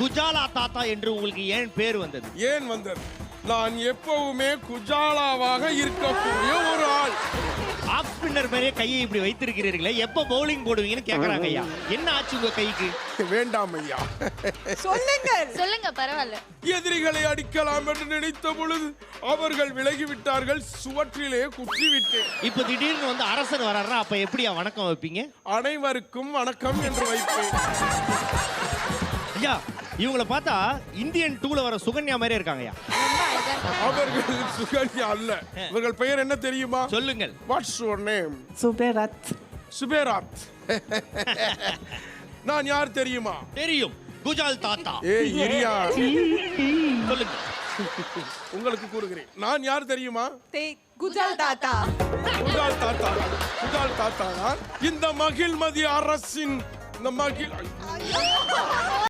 குஜாலா தாத்தா என்று உங்களுக்கு ஏன் பேர் வந்தது? ஏன் வந்தது? நான் எப்பவுமே குஜாலாவாக இருக்கக்கூடிய ஒரு ஆள். ஆஃப் ஸ்பின்னர் மாதிரியே கையை இப்படி வைத்திருக்கிறீர்களே, எப்ப பவுலிங் போடுவீங்கன்னு கேக்குறாங்க ஐயா. என்ன ஆச்சு உங்க கைக்கு? வேண்டாம் ஐயா. சொல்லுங்க பரவாயில்ல. எதிரிகளை அடிக்கலாம் என்று நினைத்த பொழுது அவர்கள் விலகிவிட்டார்கள், சுவற்றிலே குற்றிவிட்டேன். இப்ப திடீர்னு வந்து அரசர் வர்றாருன்னா அப்ப எப்படியா வணக்கம் வைப்பீங்க? அனைவருக்கும் வணக்கம் என்று வைப்பேன். ஐயா, இவங்களை பார்த்தா இந்தியன் 2ல வர சுகன்யா மாதிரி இருக்காங்கய்யா. அவர்கள் சுகன்யா அல்ல. இவர்கள் பெயர் என்ன தெரியுமா? சொல்லுங்கள். What's your name? சுபேராத். சுபேராத். நான் யார் தெரியுமா? தெரியும், குஜால் தாத்தா. ஏய் இரியா, சொல்லுங்க. உங்களுக்கு கூறுகிறேன். நான் யார் தெரியுமா? குஜால் தாத்தா. குஜால் தாத்தா. குஜால் தாத்தா தான் இந்த மகிழ்மதி அரசின் இந்த மகிழ்